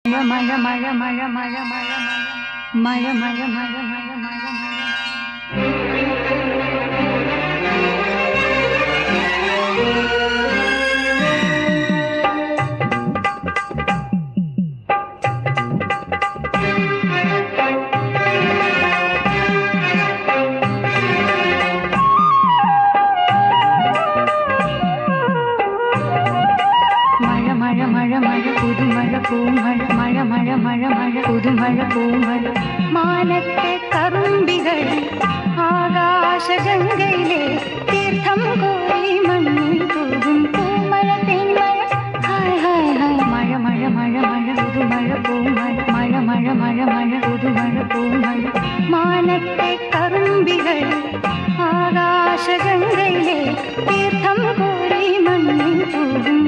മഴ മഴ മഴ മഴ മഴ മഴ മഴ മഴ മഴ മഴ മഴ പുതുമഴ പൂമഴ മഴ മഴ മഴ മഴ പുതുമഴ പൂമഴ മാനത്തെ കറുമ്പികൾ ആകാശഗംഗയിലെ തീർത്ഥം കോരി മണ്ണിൽ തൂകും പൂമഴ തെന്മഴ ഹായ് ഹായ് ഹായ് മഴ മഴ മഴ മഴ പുതുമഴ പൂമഴ മഴ മഴ മഴ മഴ പുതുമഴ പൂമഴ മാനത്തെ കറുമ്പികൾ ആകാശഗംഗയിലെ തീർത്ഥം കോരി മണ്ണിൽ തൂകും